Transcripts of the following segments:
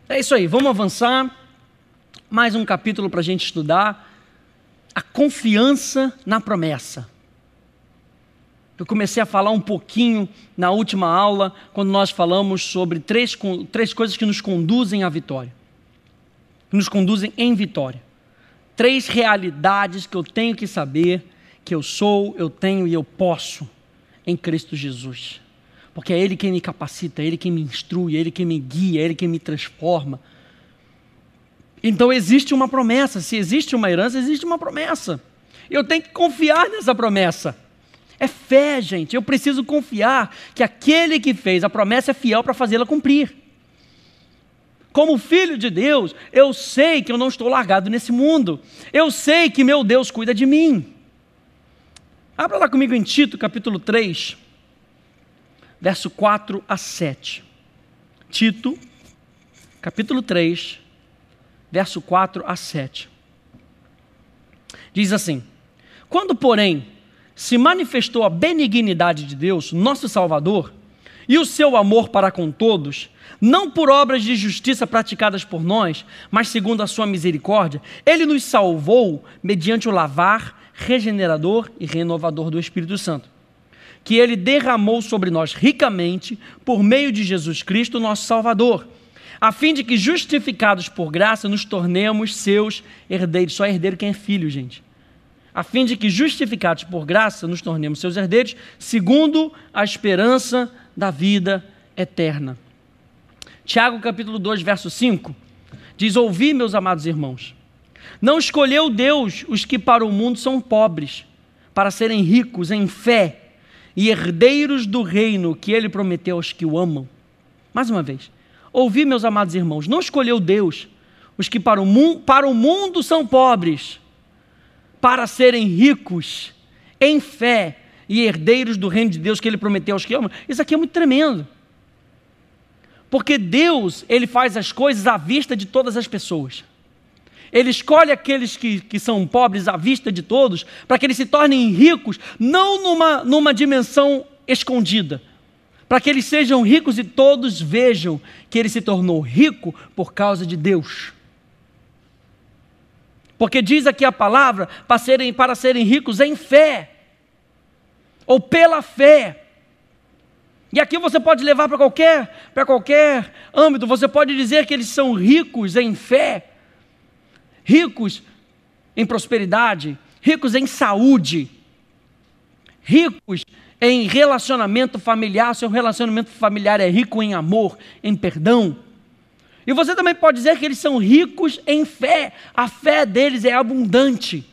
É isso aí, vamos avançar. Mais um capítulo para a gente estudar. A confiança na promessa. Eu comecei a falar um pouquinho na última aula, quando nós falamos sobre três coisas que nos conduzem à vitória. Que nos conduzem em vitória. 3 realidades que eu tenho que saber que eu sou, eu tenho e eu posso em Cristo Jesus. Porque é Ele quem me capacita, é Ele quem me instrui, é Ele quem me guia, é Ele quem me transforma. Então existe uma promessa. Se existe uma herança, existe uma promessa. Eu tenho que confiar nessa promessa. É fé, gente. Eu preciso confiar que aquele que fez a promessa é fiel para fazê-la cumprir. Como filho de Deus, eu sei que eu não estou largado nesse mundo. Eu sei que meu Deus cuida de mim. Abra lá comigo em Tito, capítulo 3, verso 4 a 7. Tito, capítulo 3, verso 4 a 7. Diz assim: quando, porém, se manifestou a benignidade de Deus, nosso Salvador, e o seu amor para com todos, não por obras de justiça praticadas por nós, mas segundo a sua misericórdia, Ele nos salvou mediante o lavar regenerador e renovador do Espírito Santo, que Ele derramou sobre nós ricamente por meio de Jesus Cristo, nosso Salvador, a fim de que, justificados por graça, nos tornemos seus herdeiros. Só herdeiro quem é filho, gente. A fim de que, justificados por graça, nos tornemos seus herdeiros, segundo a esperança da vida eterna. Tiago, capítulo 2, verso 5, diz: ouvi, meus amados irmãos, não escolheu Deus os que para o mundo são pobres, para serem ricos em fé e herdeiros do reino que Ele prometeu aos que o amam. Mais uma vez, ouvi, meus amados irmãos, não escolheu Deus os que para o mundo são pobres, para serem ricos em fé e herdeiros do reino de Deus que Ele prometeu aos que amam. Isso aqui é muito tremendo. Porque Deus, Ele faz as coisas à vista de todas as pessoas. Ele escolhe aqueles que são pobres à vista de todos, para que eles se tornem ricos, não numa dimensão escondida, para que eles sejam ricos e todos vejam que ele se tornou rico por causa de Deus. Porque diz aqui a palavra, para serem ricos em fé, ou pela fé. E aqui você pode levar para qualquer âmbito, você pode dizer que eles são ricos em fé, ricos em prosperidade, ricos em saúde, ricos em relacionamento familiar. Seu relacionamento familiar é rico em amor, em perdão. E você também pode dizer que eles são ricos em fé. A fé deles é abundante.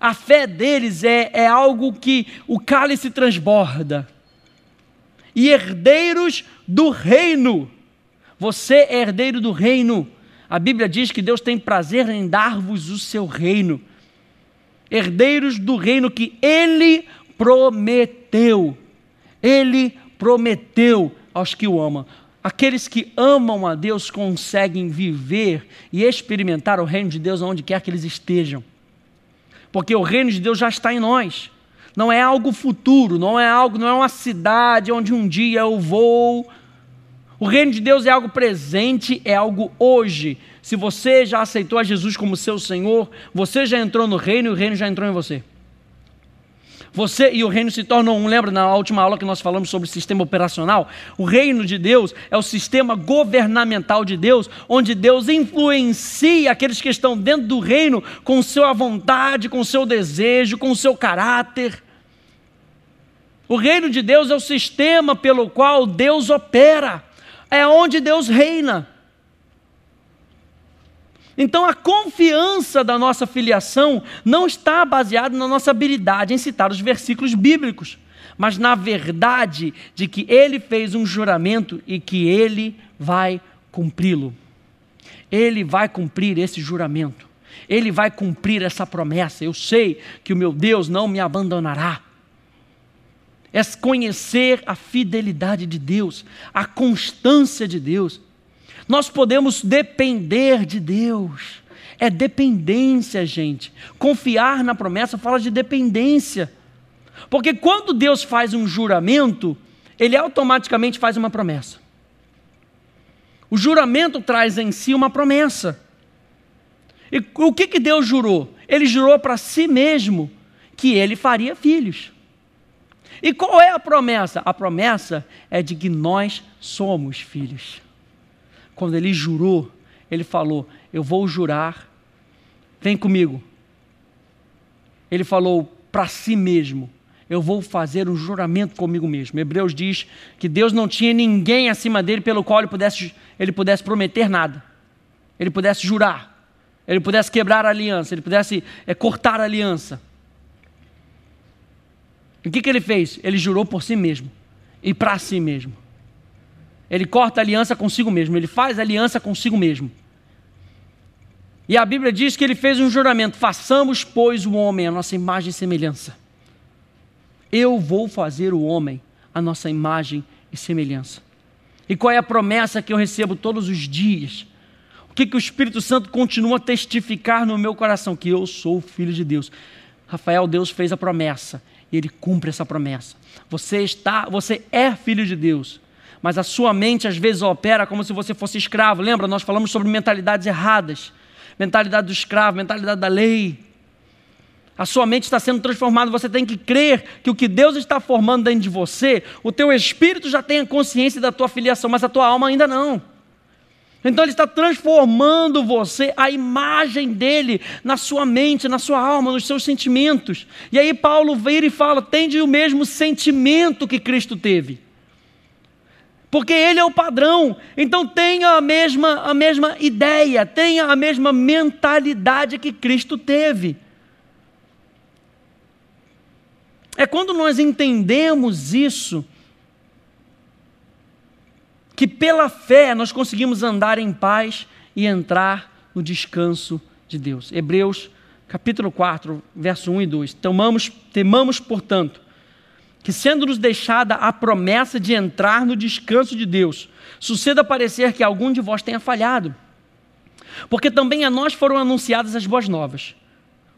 A fé deles é algo que o cálice transborda. E herdeiros do reino. Você é herdeiro do reino. A Bíblia diz que Deus tem prazer em dar-vos o seu reino. Herdeiros do reino que Ele prometeu. Ele prometeu aos que o amam. Aqueles que amam a Deus conseguem viver e experimentar o reino de Deus onde quer que eles estejam. Porque o reino de Deus já está em nós. Não é algo futuro, não é uma cidade onde um dia eu vou. O reino de Deus é algo presente, é algo hoje. Se você já aceitou a Jesus como seu Senhor, você já entrou no reino e o reino já entrou em você. Você e o reino se tornam um. Lembra na última aula que nós falamos sobre o sistema operacional? O reino de Deus é o sistema governamental de Deus, onde Deus influencia aqueles que estão dentro do reino com sua vontade, com seu desejo, com seu caráter. O reino de Deus é o sistema pelo qual Deus opera, é onde Deus reina. Então a confiança da nossa filiação não está baseada na nossa habilidade em citar os versículos bíblicos, mas na verdade de que Ele fez um juramento e que Ele vai cumpri-lo. Ele vai cumprir esse juramento, Ele vai cumprir essa promessa. Eu sei que o meu Deus não me abandonará. É conhecer a fidelidade de Deus, a constância de Deus. Nós podemos depender de Deus. É dependência, gente. Confiar na promessa fala de dependência. Porque quando Deus faz um juramento, Ele automaticamente faz uma promessa. O juramento traz em si uma promessa. E o que Deus jurou? Ele jurou para si mesmo que ele faria filhos. E qual é a promessa? A promessa é de que nós somos filhos. Quando ele jurou, ele falou: eu vou jurar, vem comigo. Ele falou para si mesmo: eu vou fazer um juramento comigo mesmo. Hebreus diz que Deus não tinha ninguém acima dele pelo qual ele pudesse prometer nada. Ele pudesse jurar, ele pudesse quebrar a aliança, ele pudesse cortar a aliança. E o que ele fez? Ele jurou por si mesmo e para si mesmo. Ele corta a aliança consigo mesmo, ele faz aliança consigo mesmo. E a Bíblia diz que ele fez um juramento: façamos, pois, o homem a nossa imagem e semelhança. Eu vou fazer o homem a nossa imagem e semelhança. E qual é a promessa que eu recebo todos os dias? O que o Espírito Santo continua a testificar no meu coração? Que eu sou filho de Deus. Rafael, Deus fez a promessa e Ele cumpre essa promessa. Você é filho de Deus, mas a sua mente às vezes opera como se você fosse escravo. Lembra? Nós falamos sobre mentalidades erradas. Mentalidade do escravo, mentalidade da lei. A sua mente está sendo transformada. Você tem que crer que o que Deus está formando dentro de você, o teu espírito já tem a consciência da tua filiação, mas a tua alma ainda não. Então Ele está transformando você, a imagem dEle, na sua mente, na sua alma, nos seus sentimentos. E aí Paulo vira e fala: tende o mesmo sentimento que Cristo teve. Porque Ele é o padrão, então tenha a mesma ideia, tenha a mesma mentalidade que Cristo teve. É quando nós entendemos isso, que pela fé nós conseguimos andar em paz e entrar no descanso de Deus. Hebreus capítulo 4, verso 1 e 2. Temamos, portanto, que sendo-nos deixada a promessa de entrar no descanso de Deus, suceda parecer que algum de vós tenha falhado. Porque também a nós foram anunciadas as boas novas,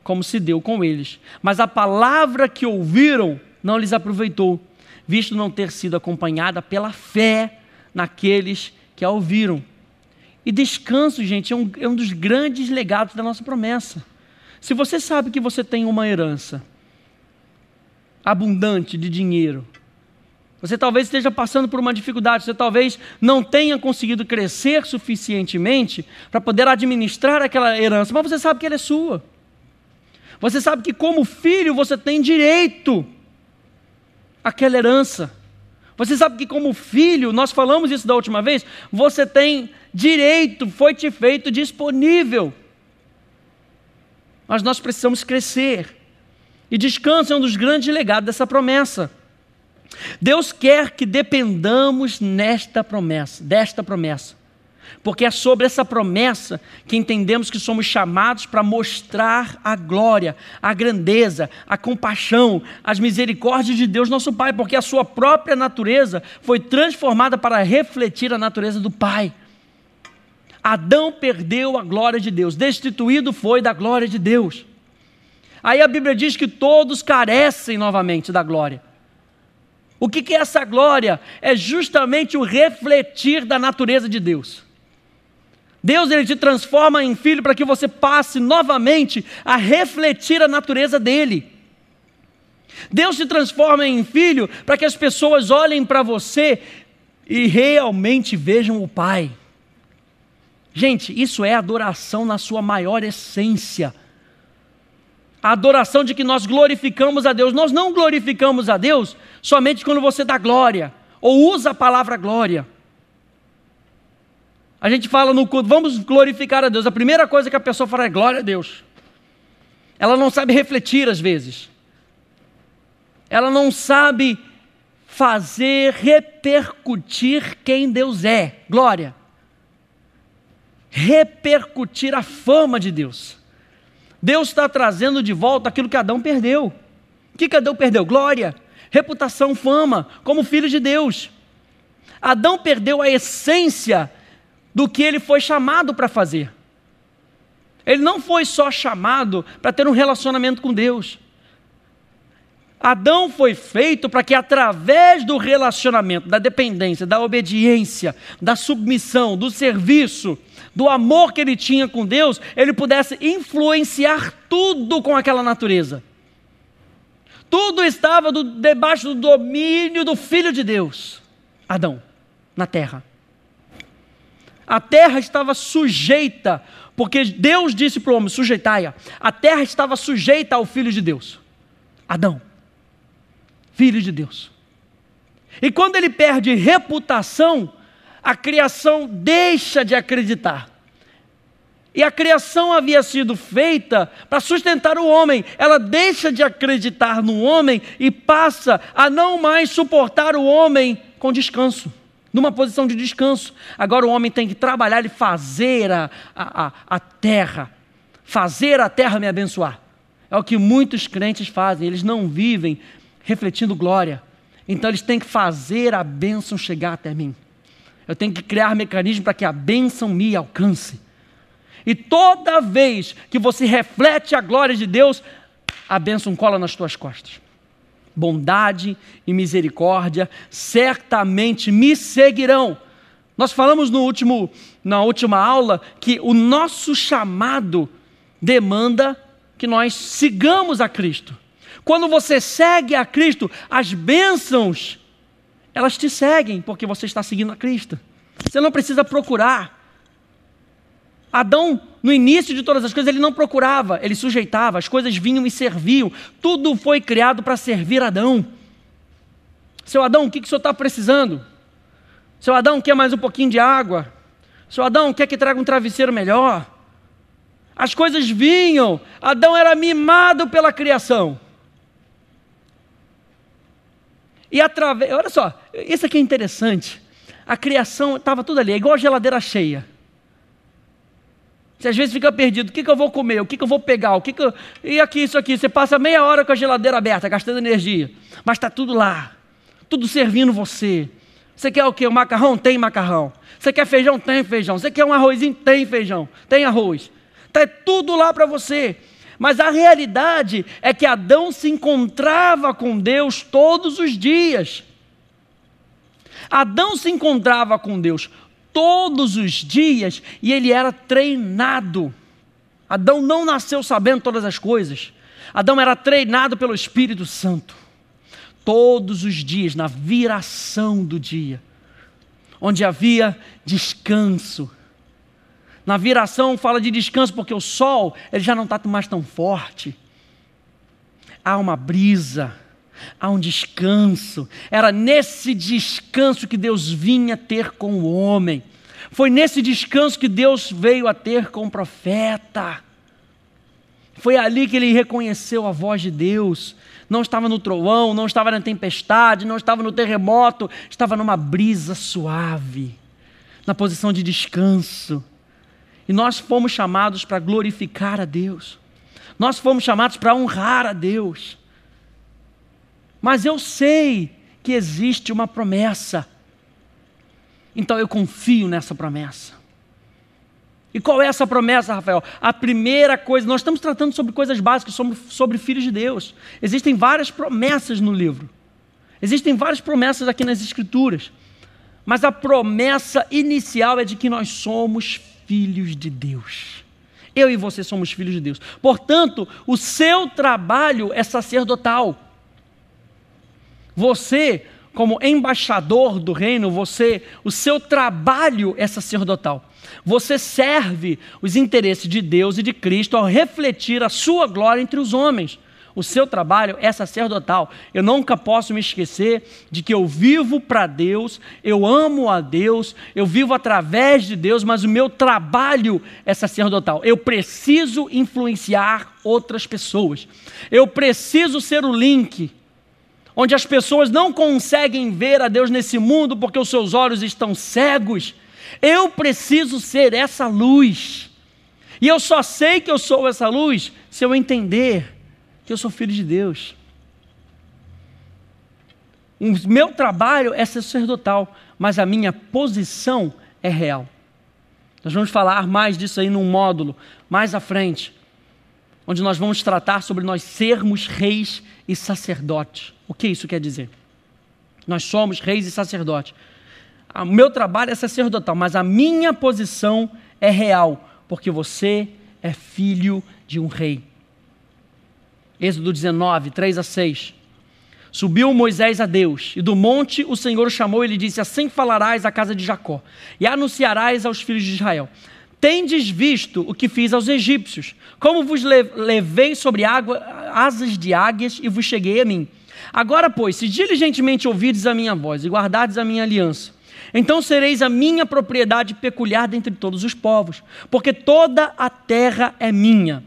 como se deu com eles. Mas a palavra que ouviram não lhes aproveitou, visto não ter sido acompanhada pela fé naqueles que a ouviram. E descanso, gente, é um dos grandes legados da nossa promessa. Se você sabe que você tem uma herança abundante de dinheiro, você talvez esteja passando por uma dificuldade, você talvez não tenha conseguido crescer suficientemente para poder administrar aquela herança, mas você sabe que ela é sua. Você sabe que como filho você tem direito àquela herança. Você sabe que como filho, nós falamos isso da última vez, você tem direito, foi te feito disponível. Mas nós precisamos crescer. E descanso é um dos grandes legados dessa promessa. Deus quer que dependamos desta promessa. Porque é sobre essa promessa que entendemos que somos chamados para mostrar a glória, a grandeza, a compaixão, as misericórdias de Deus nosso Pai, porque a sua própria natureza foi transformada para refletir a natureza do Pai. Adão perdeu a glória de Deus, destituído foi da glória de Deus. Aí a Bíblia diz que todos carecem novamente da glória. O que é essa glória? É justamente o refletir da natureza de Deus. Deus, Ele te transforma em filho para que você passe novamente a refletir a natureza dEle. Deus te transforma em filho para que as pessoas olhem para você e realmente vejam o Pai. Gente, isso é adoração na sua maior essência. A adoração de que nós glorificamos a Deus. Nós não glorificamos a Deus somente quando você dá glória, ou usa a palavra glória. A gente fala no culto, vamos glorificar a Deus. A primeira coisa que a pessoa fala é glória a Deus. Ela não sabe refletir às vezes. Ela não sabe fazer repercutir quem Deus é. Glória. Repercutir a fama de Deus. Deus está trazendo de volta aquilo que Adão perdeu. O que Adão perdeu? Glória, reputação, fama, como filho de Deus. Adão perdeu a essência do que ele foi chamado para fazer. Ele não foi só chamado para ter um relacionamento com Deus. Adão foi feito para que através do relacionamento, da dependência, da obediência, da submissão, do serviço, do amor que ele tinha com Deus, ele pudesse influenciar tudo com aquela natureza. Tudo estava debaixo do domínio do Filho de Deus, Adão, na terra. A terra estava sujeita, porque Deus disse para o homem, sujeitai-a. A terra estava sujeita ao Filho de Deus, Adão, Filho de Deus. E quando ele perde reputação, a criação deixa de acreditar. E a criação havia sido feita para sustentar o homem. Ela deixa de acreditar no homem e passa a não mais suportar o homem com descanso, numa posição de descanso. Agora o homem tem que trabalhar e fazer a terra, fazer a terra me abençoar. É o que muitos crentes fazem, eles não vivem refletindo glória. Então eles têm que fazer a bênção chegar até mim. Eu tenho que criar mecanismos para que a bênção me alcance. E toda vez que você reflete a glória de Deus, a bênção cola nas tuas costas. Bondade e misericórdia certamente me seguirão. Nós falamos na última aula que o nosso chamado demanda que nós sigamos a Cristo. Quando você segue a Cristo, as bênçãos, elas te seguem, porque você está seguindo a Cristo. Você não precisa procurar. Adão, no início de todas as coisas, ele não procurava, ele sujeitava, as coisas vinham e serviam. Tudo foi criado para servir Adão. Seu Adão, o que o senhor está precisando? Seu Adão, quer mais um pouquinho de água? Seu Adão, quer que traga um travesseiro melhor? As coisas vinham, Adão era mimado pela criação. E olha só, isso aqui é interessante. A criação estava tudo ali, é igual a geladeira cheia. Você às vezes fica perdido, o que eu vou comer, o que eu vou pegar, e aqui, isso aqui, você passa meia hora com a geladeira aberta, gastando energia, mas está tudo lá, tudo servindo você. Você quer o quê? Um macarrão? Tem macarrão. Você quer feijão? Tem feijão. Você quer um arrozinho? Tem feijão, tem arroz. Está tudo lá para você. Mas a realidade é que Adão se encontrava com Deus todos os dias. Adão se encontrava com Deus todos os dias e ele era treinado. Adão não nasceu sabendo todas as coisas. Adão era treinado pelo Espírito Santo. Todos os dias, na viração do dia, onde havia descanso. Na viração fala de descanso porque o sol ele já não está mais tão forte. Há uma brisa, há um descanso. Era nesse descanso que Deus vinha ter com o homem. Foi nesse descanso que Deus veio a ter com o profeta. Foi ali que ele reconheceu a voz de Deus. Não estava no trovão, não estava na tempestade, não estava no terremoto, estava numa brisa suave, na posição de descanso. E nós fomos chamados para glorificar a Deus. Nós fomos chamados para honrar a Deus. Mas eu sei que existe uma promessa. Então eu confio nessa promessa. E qual é essa promessa, Rafael? A primeira coisa, nós estamos tratando sobre coisas básicas, sobre filhos de Deus. Existem várias promessas no livro. Existem várias promessas aqui nas Escrituras. Mas a promessa inicial é de que nós somos filhos de Deus. Eu e você somos filhos de Deus. Portanto, o seu trabalho é sacerdotal. Você, como embaixador do reino, o seu trabalho é sacerdotal. Você serve os interesses de Deus e de Cristo ao refletir a sua glória entre os homens. O seu trabalho é sacerdotal. Eu nunca posso me esquecer de que eu vivo para Deus, eu amo a Deus, eu vivo através de Deus, mas o meu trabalho é sacerdotal. Eu preciso influenciar outras pessoas. Eu preciso ser o link onde as pessoas não conseguem ver a Deus nesse mundo porque os seus olhos estão cegos. Eu preciso ser essa luz. E eu só sei que eu sou essa luz se eu entender que eu sou filho de Deus. O meu trabalho é sacerdotal, mas a minha posição é real. Nós vamos falar mais disso aí num módulo mais à frente, onde nós vamos tratar sobre nós sermos reis e sacerdotes. O que isso quer dizer? Nós somos reis e sacerdotes. O meu trabalho é sacerdotal, mas a minha posição é real, porque você é filho de um rei. Êxodo 19, 3-6. Subiu Moisés a Deus, e do monte o Senhor o chamou e lhe disse: assim falarás à casa de Jacó, e anunciarás aos filhos de Israel: tendes visto o que fiz aos egípcios, como vos levei sobre asas de águias e vos cheguei a mim. Agora, pois, se diligentemente ouvirdes a minha voz e guardardes a minha aliança, então sereis a minha propriedade peculiar dentre todos os povos, porque toda a terra é minha.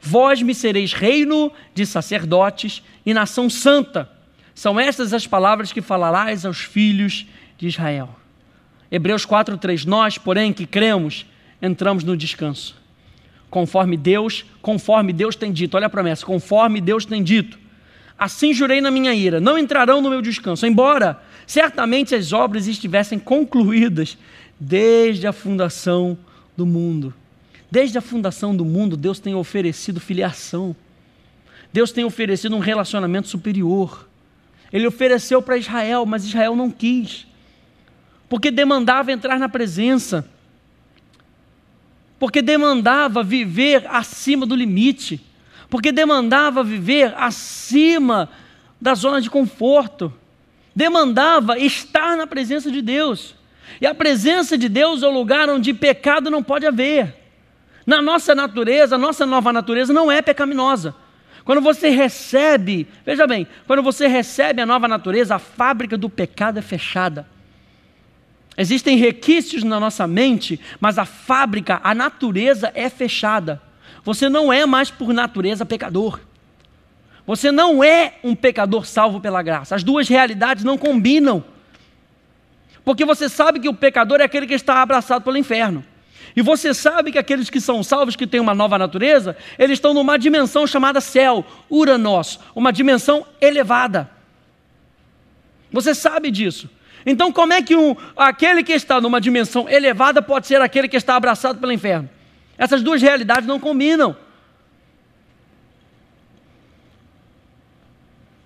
Vós me sereis reino de sacerdotes e nação santa. São estas as palavras que falarás aos filhos de Israel. Hebreus 4:3. Nós, porém, que cremos, entramos no descanso. Conforme Deus tem dito. Olha a promessa. Conforme Deus tem dito. Assim jurei na minha ira, não entrarão no meu descanso, embora certamente as obras estivessem concluídas desde a fundação do mundo. Desde a fundação do mundo, Deus tem oferecido filiação. Deus tem oferecido um relacionamento superior. Ele ofereceu para Israel, mas Israel não quis, porque demandava entrar na presença, porque demandava viver acima do limite, porque demandava viver acima da zona de conforto, demandava estar na presença de Deus. E a presença de Deus é o lugar onde pecado não pode haver. Na nossa natureza, a nossa nova natureza não é pecaminosa. Quando você recebe, veja bem, quando você recebe a nova natureza, a fábrica do pecado é fechada. Existem requisitos na nossa mente, mas a fábrica, a natureza é fechada. Você não é mais por natureza pecador. Você não é um pecador salvo pela graça. As duas realidades não combinam. Porque você sabe que o pecador é aquele que está abraçado pelo inferno. E você sabe que aqueles que são salvos, que têm uma nova natureza, eles estão numa dimensão chamada céu, Uranos, uma dimensão elevada. Você sabe disso. Então como é que aquele que está numa dimensão elevada pode ser aquele que está abraçado pelo inferno? Essas duas realidades não combinam.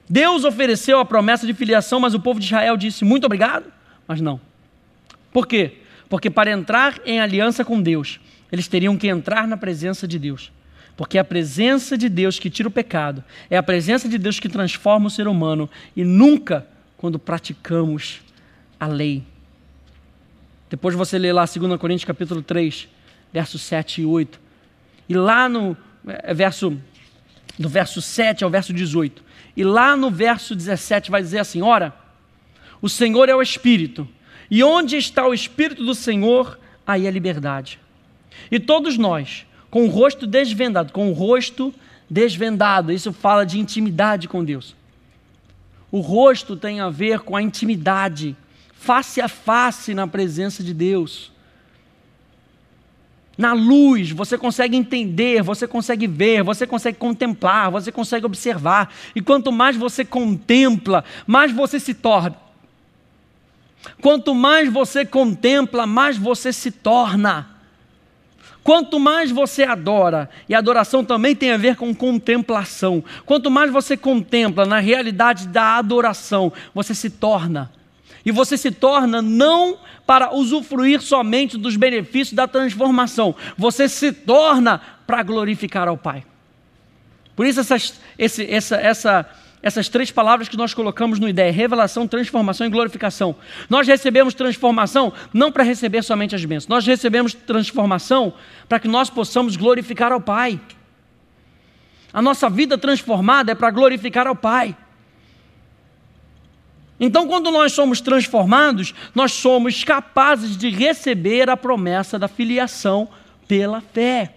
Deus ofereceu a promessa de filiação, mas o povo de Israel disse muito obrigado, mas não. Por quê? Porque para entrar em aliança com Deus, eles teriam que entrar na presença de Deus. Porque é a presença de Deus que tira o pecado, é a presença de Deus que transforma o ser humano, e nunca quando praticamos a lei. Depois você lê lá 2 Coríntios capítulo 3, versos 7 e 8. E lá do verso 7 ao verso 18. E lá no verso 17 vai dizer assim: ora, o Senhor é o Espírito, e onde está o Espírito do Senhor, aí é liberdade. E todos nós, com o rosto desvendado, isso fala de intimidade com Deus. O rosto tem a ver com a intimidade, face a face na presença de Deus. Na luz, você consegue entender, você consegue ver, você consegue contemplar, você consegue observar. E quanto mais você contempla, mais você se torna. Quanto mais você contempla, mais você se torna. Quanto mais você adora, e adoração também tem a ver com contemplação. Quanto mais você contempla na realidade da adoração, você se torna. E você se torna não para usufruir somente dos benefícios da transformação. Você se torna para glorificar ao Pai. Por isso essas três palavras que nós colocamos no ideia: revelação, transformação e glorificação. Nós recebemos transformação não para receber somente as bênçãos. Nós recebemos transformação para que nós possamos glorificar ao Pai. A nossa vida transformada é para glorificar ao Pai. Então, quando nós somos transformados, nós somos capazes de receber a promessa da filiação pela fé.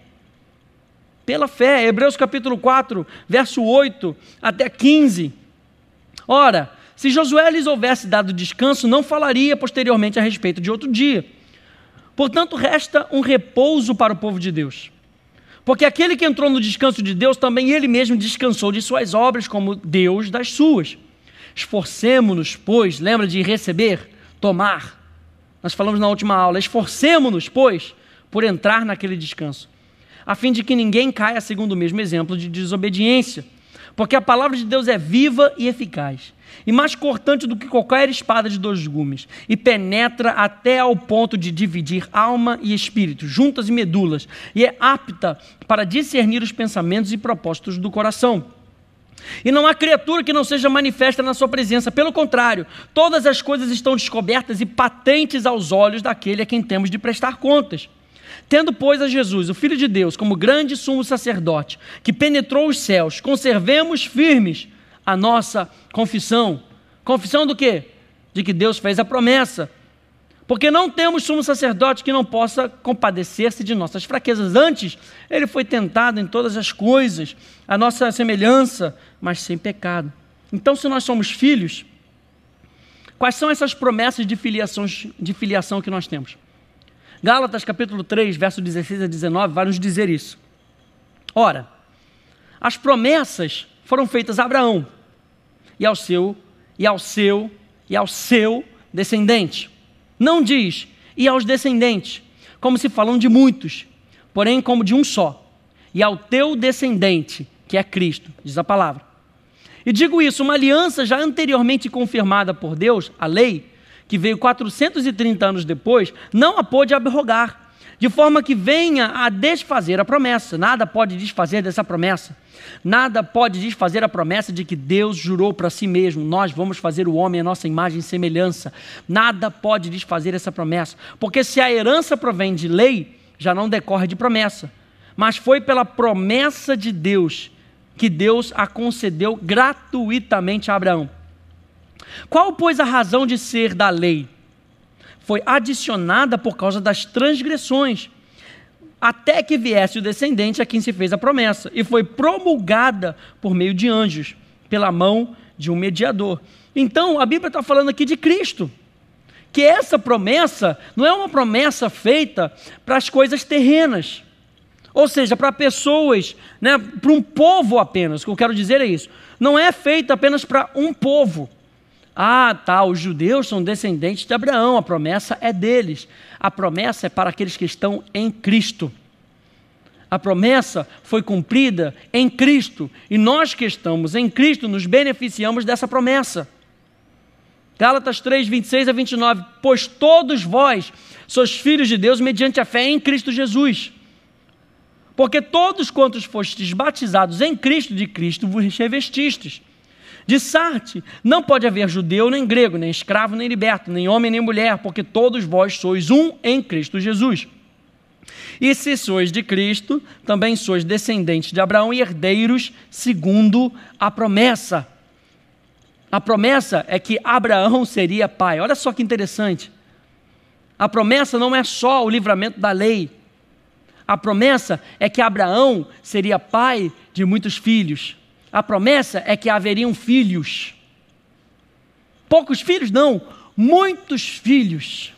Pela fé. Hebreus capítulo 4, verso 8 até 15. Ora, se Josué lhes houvesse dado descanso, não falaria posteriormente a respeito de outro dia. Portanto, resta um repouso para o povo de Deus. Porque aquele que entrou no descanso de Deus, também ele mesmo descansou de suas obras, como Deus das suas. Esforcemo-nos, pois, lembra de receber, tomar. Nós falamos na última aula, esforcemo-nos, pois, por entrar naquele descanso. a fim de que ninguém caia segundo o mesmo exemplo de desobediência. Porque a palavra de Deus é viva e eficaz, e mais cortante do que qualquer espada de 2 gumes, e penetra até ao ponto de dividir alma e espírito, juntas e medulas, e é apta para discernir os pensamentos e propósitos do coração. E não há criatura que não seja manifesta na sua presença, pelo contrário, todas as coisas estão descobertas e patentes aos olhos daquele a quem temos de prestar contas. Tendo, pois, a Jesus, o Filho de Deus, como grande sumo sacerdote, que penetrou os céus, conservemos firmes a nossa confissão. Confissão do quê? De que Deus fez a promessa. Porque não temos sumo sacerdote que não possa compadecer-se de nossas fraquezas. Antes, ele foi tentado em todas as coisas, a nossa semelhança, mas sem pecado. Então, se nós somos filhos, quais são essas promessas de filiação que nós temos? Gálatas capítulo 3, verso 16 a 19, vai nos dizer isso. Ora, as promessas foram feitas a Abraão, e ao seu descendente. Não diz, e aos descendentes, como se falam de muitos, porém como de um só, e ao teu descendente, que é Cristo, diz a palavra. E digo isso, uma aliança já anteriormente confirmada por Deus, a lei, que veio 430 anos depois, não a pôde abrogar, de forma que venha a desfazer a promessa. Nada pode desfazer dessa promessa. Nada pode desfazer a promessa de que Deus jurou para si mesmo: nós vamos fazer o homem a nossa imagem e semelhança. Nada pode desfazer essa promessa, porque se a herança provém de lei, já não decorre de promessa, mas foi pela promessa de Deus que Deus a concedeu gratuitamente a Abraão. Qual, pois, a razão de ser da lei? Foi adicionada por causa das transgressões, até que viesse o descendente a quem se fez a promessa, e foi promulgada por meio de anjos, pela mão de um mediador. Então, a Bíblia está falando aqui de Cristo, que essa promessa não é uma promessa feita para as coisas terrenas, ou seja, para pessoas, né, para um povo apenas. O que eu quero dizer é isso. Não é feita apenas para um povo. Ah, tá, os judeus são descendentes de Abraão, a promessa é deles. A promessa é para aqueles que estão em Cristo. A promessa foi cumprida em Cristo, e nós que estamos em Cristo nos beneficiamos dessa promessa. Gálatas 3, 26 a 29, pois todos vós sois filhos de Deus mediante a fé em Cristo Jesus. Porque todos quantos fostes batizados em Cristo, de Cristo vos revestistes. De Sarte, não pode haver judeu, nem grego, nem escravo, nem liberto, nem homem, nem mulher, porque todos vós sois um em Cristo Jesus. E se sois de Cristo, também sois descendentes de Abraão e herdeiros segundo a promessa. A promessa é que Abraão seria pai. Olha só que interessante. A promessa não é só o livramento da lei. A promessa é que Abraão seria pai de muitos filhos. A promessa é que haveriam filhos. Poucos filhos? Não, muitos filhos.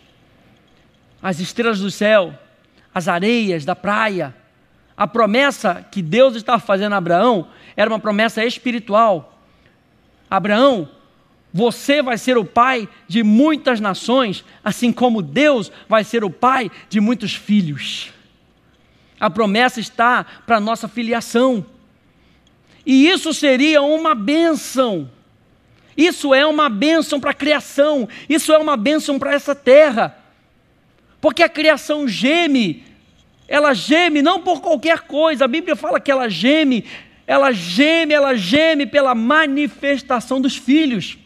As estrelas do céu, as areias da praia. A promessa que Deus estava fazendo a Abraão era uma promessa espiritual. Abraão, você vai ser o pai de muitas nações, assim como Deus vai ser o pai de muitos filhos. A promessa está para a nossa filiação. E isso seria uma bênção. Isso é uma bênção para a criação. Isso é uma bênção para essa terra. Porque a criação geme. Ela geme não por qualquer coisa. A Bíblia fala que ela geme pela manifestação dos filhos.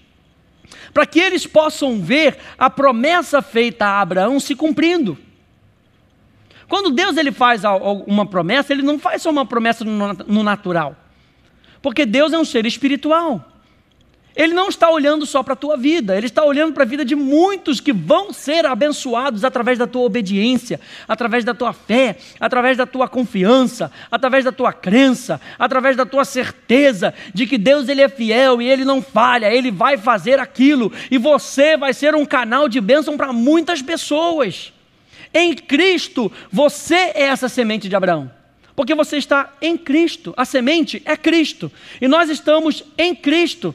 Para que eles possam ver a promessa feita a Abraão se cumprindo. Quando Deus ele faz uma promessa, ele não faz só uma promessa no natural. Porque Deus é um ser espiritual. Ele não está olhando só para a tua vida, Ele está olhando para a vida de muitos que vão ser abençoados através da tua obediência, através da tua fé, através da tua confiança, através da tua crença, através da tua certeza de que Deus ele é fiel e Ele não falha, Ele vai fazer aquilo, e você vai ser um canal de bênção para muitas pessoas. Em Cristo, você é essa semente de Abraão. Porque você está em Cristo, a semente é Cristo, e nós estamos em Cristo.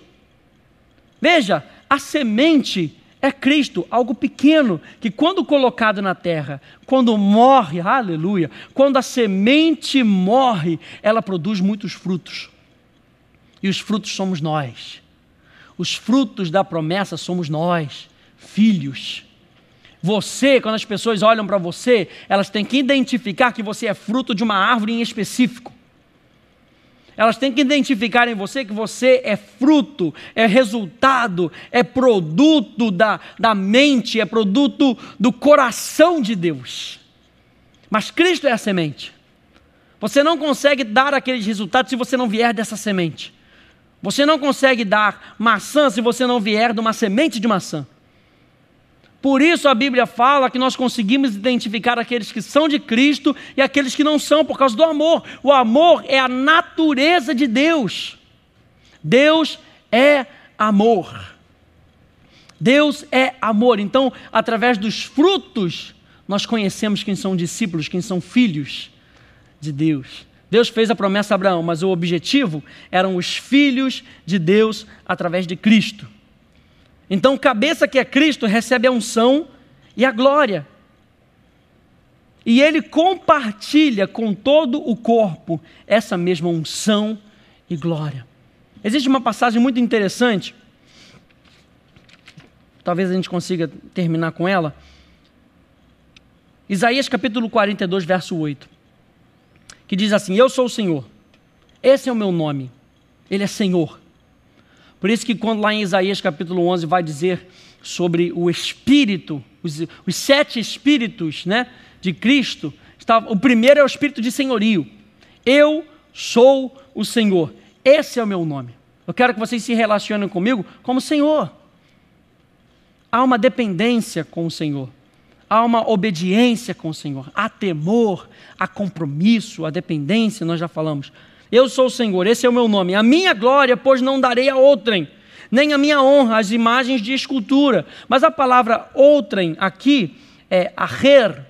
Veja, a semente É Cristo, algo pequeno, que quando colocado na terra, quando morre, aleluia, quando a semente morre, ela produz muitos frutos. E os frutos somos nós. Os frutos da promessa somos nós, filhos. Você, quando as pessoas olham para você, elas têm que identificar que você é fruto de uma árvore em específico. Elas têm que identificar em você que você é fruto, é resultado, é produto da mente, é produto do coração de Deus. Mas Cristo é a semente. Você não consegue dar aqueles resultados se você não vier dessa semente. Você não consegue dar maçã se você não vier de uma semente de maçã. Por isso a Bíblia fala que nós conseguimos identificar aqueles que são de Cristo e aqueles que não são, por causa do amor. O amor é a natureza de Deus. Deus é amor. Deus é amor. Então, através dos frutos, nós conhecemos quem são discípulos, quem são filhos de Deus. Deus fez a promessa a Abraão, mas o objetivo eram os filhos de Deus através de Cristo. Então, cabeça que é Cristo recebe a unção e a glória. E ele compartilha com todo o corpo essa mesma unção e glória. Existe uma passagem muito interessante, talvez a gente consiga terminar com ela. Isaías capítulo 42, verso 8, que diz assim: eu sou o Senhor, esse é o meu nome, ele é Senhor. Por isso que quando lá em Isaías capítulo 11 vai dizer sobre o Espírito, os 7 Espíritos, né, de Cristo, o primeiro é o Espírito de senhorio. Eu sou o Senhor, esse é o meu nome. Eu quero que vocês se relacionem comigo como Senhor. Há uma dependência com o Senhor, há uma obediência com o Senhor, há temor, há compromisso, há dependência, nós já falamos. Eu sou o Senhor, esse é o meu nome. A minha glória, pois não darei a outrem, nem a minha honra às imagens de escultura. Mas a palavra outrem aqui é aher.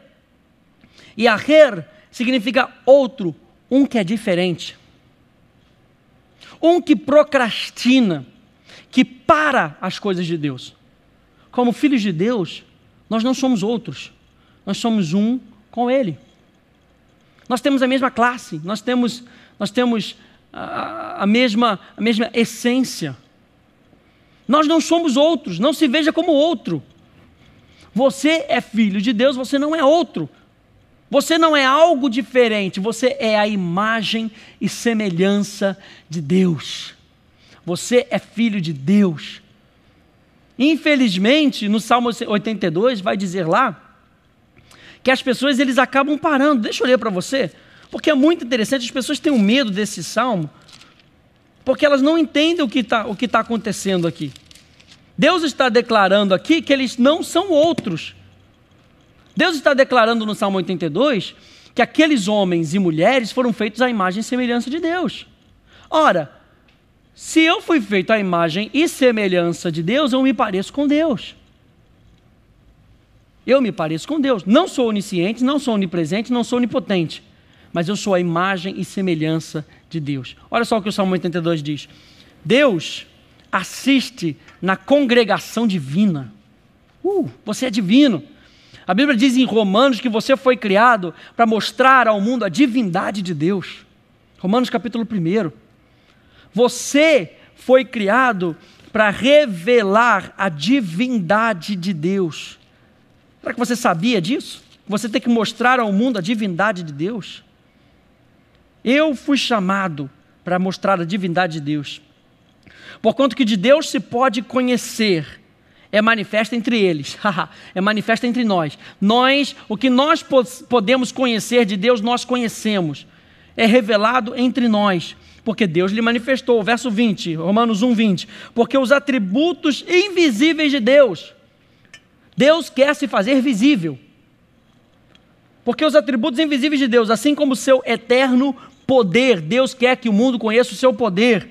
E aher significa outro, um que é diferente. Um que procrastina, que para as coisas de Deus. Como filhos de Deus, nós não somos outros. Nós somos um com Ele. Nós temos a mesma classe, nós temos a mesma essência. Nós não somos outros, não se veja como outro. Você é filho de Deus, você não é outro. Você não é algo diferente, você é a imagem e semelhança de Deus. Você é filho de Deus. Infelizmente, no Salmo 82 vai dizer lá que as pessoas eles acabam parando. Deixa eu ler para você. Porque é muito interessante, as pessoas têm um medo desse salmo, porque elas não entendem o que tá acontecendo aqui. Deus está declarando aqui que eles não são outros. Deus está declarando no Salmo 82 que aqueles homens e mulheres foram feitos à imagem e semelhança de Deus. Ora, se eu fui feito à imagem e semelhança de Deus, eu me pareço com Deus. Eu me pareço com Deus. Não sou onisciente, não sou onipresente, não sou onipotente. Mas eu sou a imagem e semelhança de Deus. Olha só o que o Salmo 82 diz. Deus assiste na congregação divina. Você é divino. A Bíblia diz em Romanos que você foi criado para mostrar ao mundo a divindade de Deus. Romanos capítulo 1. Você foi criado para revelar a divindade de Deus. Será que você sabia disso? Você tem que mostrar ao mundo a divindade de Deus. Eu fui chamado para mostrar a divindade de Deus. Porquanto que de Deus se pode conhecer, é manifesta entre eles, é manifesta entre nós. O que nós podemos conhecer de Deus, nós conhecemos. É revelado entre nós, porque Deus lhe manifestou. Verso 20, Romanos 1, 20. Porque os atributos invisíveis de Deus, Deus quer se fazer visível. Porque os atributos invisíveis de Deus, assim como o seu eterno poder, Deus quer que o mundo conheça o seu poder,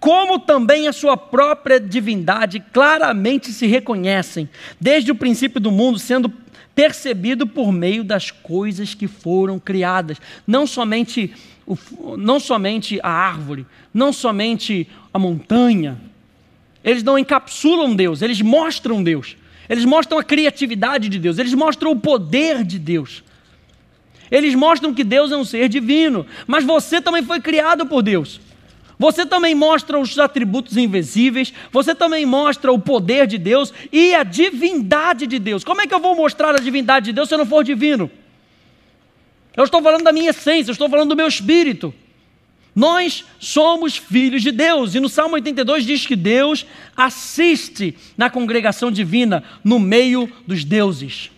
como também a sua própria divindade, claramente se reconhecem, desde o princípio do mundo, sendo percebido por meio das coisas que foram criadas. Não somente a árvore, não somente a montanha, Eles não encapsulam Deus, eles mostram Deus. Eles mostram a criatividade de Deus, eles mostram o poder de Deus. Eles mostram que Deus é um ser divino, mas você também foi criado por Deus. Você também mostra os atributos invisíveis, você também mostra o poder de Deus e a divindade de Deus. Como é que eu vou mostrar a divindade de Deus se eu não for divino? Eu estou falando da minha essência, eu estou falando do meu espírito. Nós somos filhos de Deus, e no Salmo 82 diz que Deus assiste na congregação divina, no meio dos deuses.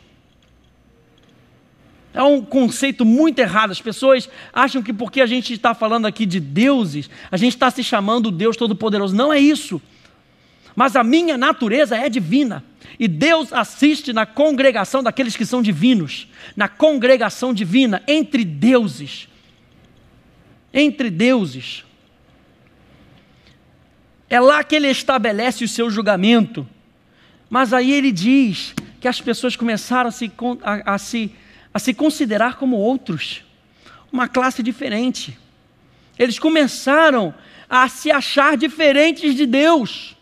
É um conceito muito errado. As pessoas acham que porque a gente está falando aqui de deuses, a gente está se chamando Deus Todo-Poderoso. Não é isso. Mas a minha natureza é divina. E Deus assiste na congregação daqueles que são divinos. Na congregação divina, entre deuses. Entre deuses. É lá que ele estabelece o seu julgamento. Mas aí ele diz que as pessoas começaram a se considerar como outros, uma classe diferente. Eles começaram a se achar diferentes de Deus.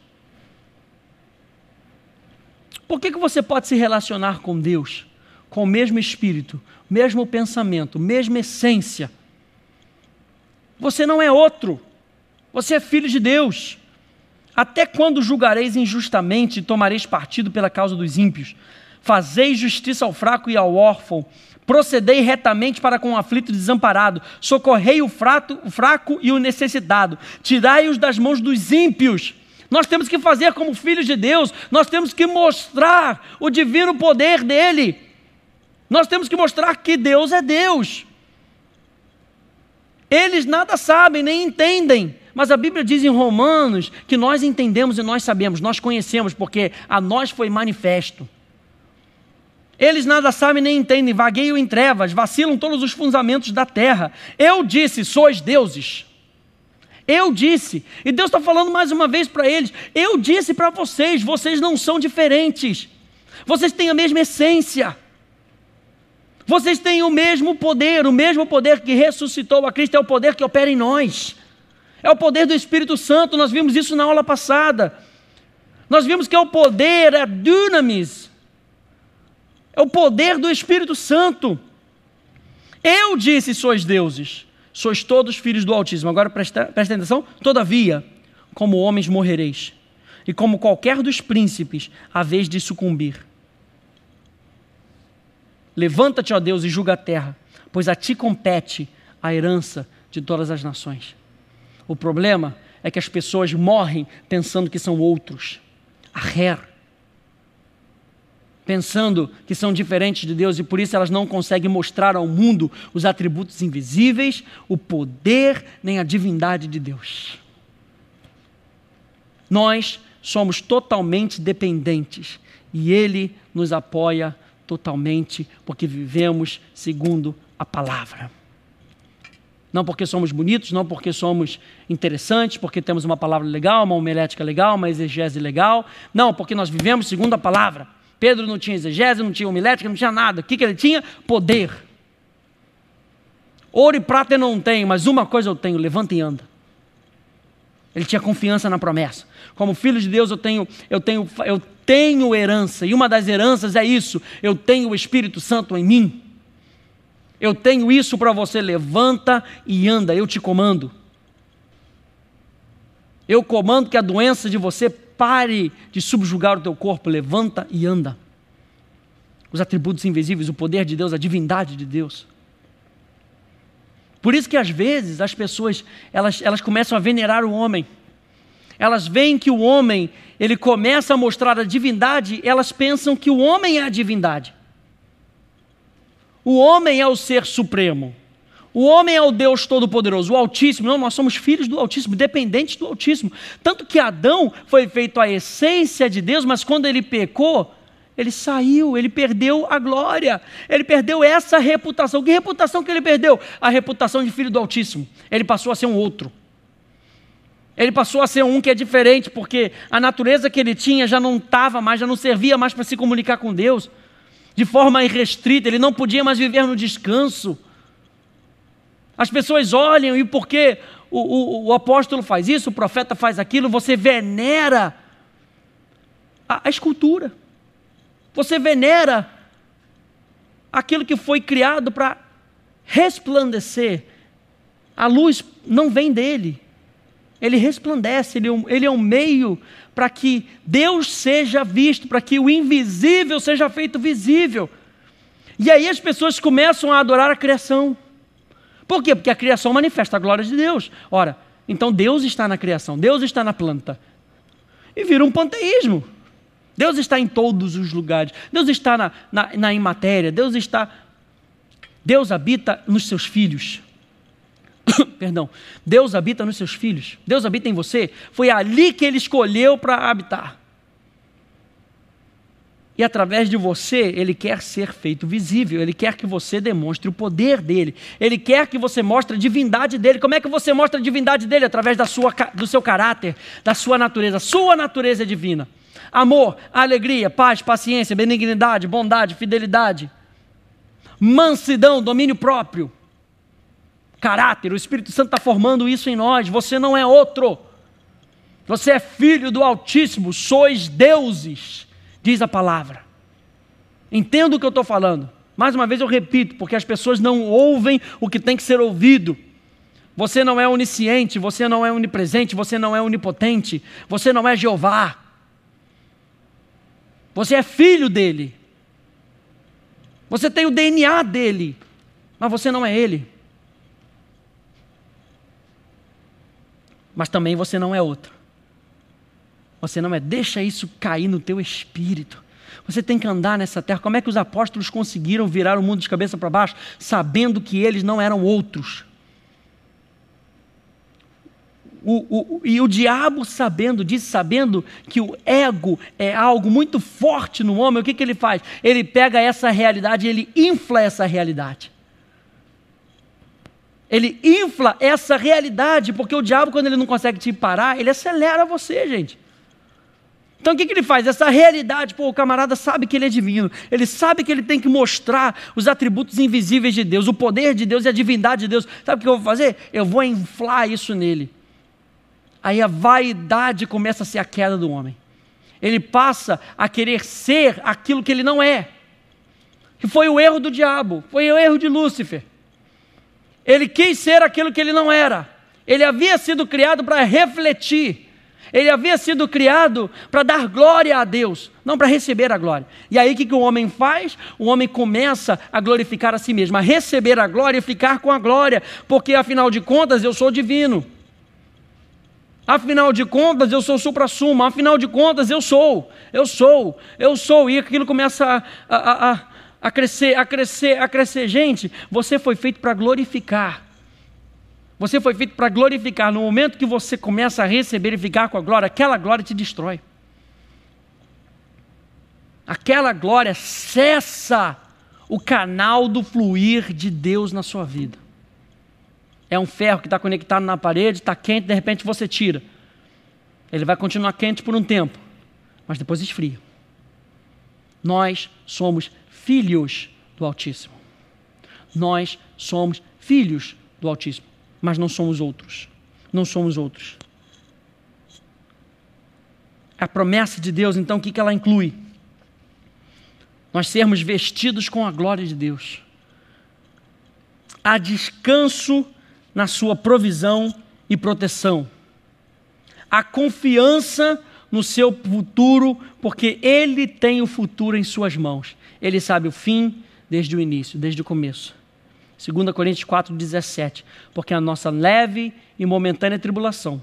Por que você pode se relacionar com Deus, com o mesmo espírito, mesmo pensamento, mesma essência? Você não é outro, você é filho de Deus. Até quando julgareis injustamente e tomareis partido pela causa dos ímpios? Fazeis justiça ao fraco e ao órfão, procedei retamente para com o aflito e desamparado, socorrei o fraco e o necessitado, tirai-os das mãos dos ímpios. Nós temos que fazer como filhos de Deus, nós temos que mostrar o divino poder dele, nós temos que mostrar que Deus é Deus. Eles nada sabem, nem entendem, mas a Bíblia diz em Romanos que nós entendemos e nós sabemos, nós conhecemos, porque a nós foi manifesto. Eles nada sabem nem entendem, vagueiam em trevas, vacilam todos os fundamentos da terra. Eu disse, sois deuses. Eu disse, e Deus está falando mais uma vez para eles, eu disse para vocês, vocês não são diferentes, vocês têm a mesma essência, vocês têm o mesmo poder que ressuscitou a Cristo, é o poder que opera em nós, é o poder do Espírito Santo. Nós vimos isso na aula passada, nós vimos que é o poder, é dunamis, é o poder do Espírito Santo. Eu disse, sois deuses, sois todos filhos do Altíssimo. Agora presta atenção. Todavia, como homens morrereis, e como qualquer dos príncipes, a vez de sucumbir. Levanta-te, ó Deus, e julga a terra, pois a ti compete a herança de todas as nações. O problema é que as pessoas morrem pensando que são outros. Pensando que são diferentes de Deus, e por isso elas não conseguem mostrar ao mundo os atributos invisíveis, o poder, nem a divindade de Deus. Nós somos totalmente dependentes e Ele nos apoia totalmente, porque vivemos segundo a palavra. Não porque somos bonitos, não porque somos interessantes, porque temos uma palavra legal, uma homilética legal, uma exegese legal. Não, porque nós vivemos segundo a palavra. Pedro não tinha exegese, não tinha homilética, não tinha nada. O que ele tinha? Poder. Ouro e prata eu não tenho, mas uma coisa eu tenho: levanta e anda. Ele tinha confiança na promessa. Como filho de Deus eu tenho herança, e uma das heranças é isso: eu tenho o Espírito Santo em mim. Eu tenho isso para você: levanta e anda, eu te comando. Eu comando que a doença de você pare de subjugar o teu corpo, levanta e anda. Os atributos invisíveis, o poder de Deus, a divindade de Deus. Por isso que às vezes as pessoas, elas começam a venerar o homem. Elas veem que o homem, ele começa a mostrar a divindade, elas pensam que o homem é a divindade. O homem é o ser supremo. O homem é o Deus Todo-Poderoso, o Altíssimo. Não, nós somos filhos do Altíssimo, dependentes do Altíssimo. Tanto que Adão foi feito à essência de Deus, mas quando ele pecou, ele saiu, ele perdeu a glória, ele perdeu essa reputação. Que reputação que ele perdeu? A reputação de filho do Altíssimo. Ele passou a ser um outro. Ele passou a ser um que é diferente, porque a natureza que ele tinha já não estava mais, já não servia mais para se comunicar com Deus de forma irrestrita. Ele não podia mais viver no descanso. As pessoas olham, e porque o apóstolo faz isso, o profeta faz aquilo, você venera a escultura. Você venera aquilo que foi criado para resplandecer. A luz não vem dele. Ele resplandece, ele é um meio para que Deus seja visto, para que o invisível seja feito visível. E aí as pessoas começam a adorar a criação. Por quê? Porque a criação manifesta a glória de Deus. Ora, então Deus está na criação, Deus está na planta. E vira um panteísmo. Deus está em todos os lugares. Deus está na imatéria. Deus habita nos seus filhos. Perdão. Deus habita nos seus filhos. Deus habita em você. Foi ali que Ele escolheu para habitar. E através de você, Ele quer ser feito visível. Ele quer que você demonstre o poder dEle. Ele quer que você mostre a divindade dEle. Como é que você mostra a divindade dEle? Através do seu caráter, da sua natureza. Sua natureza é divina. Amor, alegria, paz, paciência, benignidade, bondade, fidelidade, mansidão, domínio próprio, caráter. O Espírito Santo está formando isso em nós. Você não é outro. Você é filho do Altíssimo. Sois deuses, diz a palavra. Entenda o que eu estou falando. Mais uma vez eu repito, porque as pessoas não ouvem o que tem que ser ouvido. Você não é onisciente, você não é onipresente, você não é onipotente, você não é Jeová. Você é filho dele. Você tem o DNA dele, mas você não é ele. Mas também você não é outro. Você não é. Deixa isso cair no teu espírito. Você tem que andar nessa terra. Como é que os apóstolos conseguiram virar o mundo de cabeça para baixo, sabendo que eles não eram outros? E o diabo sabendo que o ego é algo muito forte no homem, o que ele faz? Ele pega essa realidade e ele infla essa realidade. Ele infla essa realidade, porque o diabo, quando ele não consegue te parar, ele acelera você, gente. Então o que ele faz? Essa realidade, o camarada sabe que ele é divino, ele sabe que ele tem que mostrar os atributos invisíveis de Deus, o poder de Deus e a divindade de Deus. Sabe o que eu vou fazer? Eu vou inflar isso nele. Aí a vaidade começa a ser a queda do homem. Ele passa a querer ser aquilo que ele não é. Que foi o erro do diabo, foi o erro de Lúcifer. Ele quis ser aquilo que ele não era. Ele havia sido criado para refletir. Ele havia sido criado para dar glória a Deus, não para receber a glória. E aí o que o homem faz? O homem começa a glorificar a si mesmo, a receber a glória e ficar com a glória, porque afinal de contas eu sou divino. Afinal de contas eu sou supra-sumo, afinal de contas eu sou, e aquilo começa a crescer. Gente, você foi feito para glorificar. Você foi feito para glorificar. No momento que você começa a receber e ficar com a glória, aquela glória te destrói. Aquela glória cessa o canal do fluir de Deus na sua vida. É um ferro que está conectado na parede, está quente, de repente você tira. Ele vai continuar quente por um tempo, mas depois esfria. Nós somos filhos do Altíssimo. Nós somos filhos do Altíssimo, mas não somos outros. Não somos outros. A promessa de Deus, então, o que ela inclui? Nós sermos vestidos com a glória de Deus. Há descanso na sua provisão e proteção. A confiança no seu futuro, porque Ele tem o futuro em suas mãos. Ele sabe o fim desde o início, desde o começo. 2 Coríntios 4,17. Porque a nossa leve e momentânea tribulação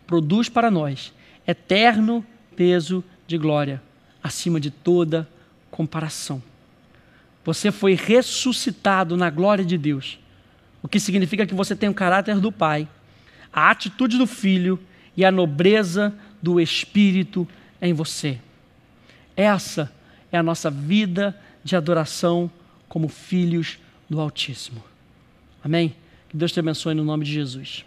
produz para nós eterno peso de glória, acima de toda comparação. Você foi ressuscitado na glória de Deus. O que significa que você tem o caráter do Pai, a atitude do Filho e a nobreza do Espírito em você. Essa é a nossa vida de adoração como filhos do Altíssimo. Amém? Que Deus te abençoe no nome de Jesus.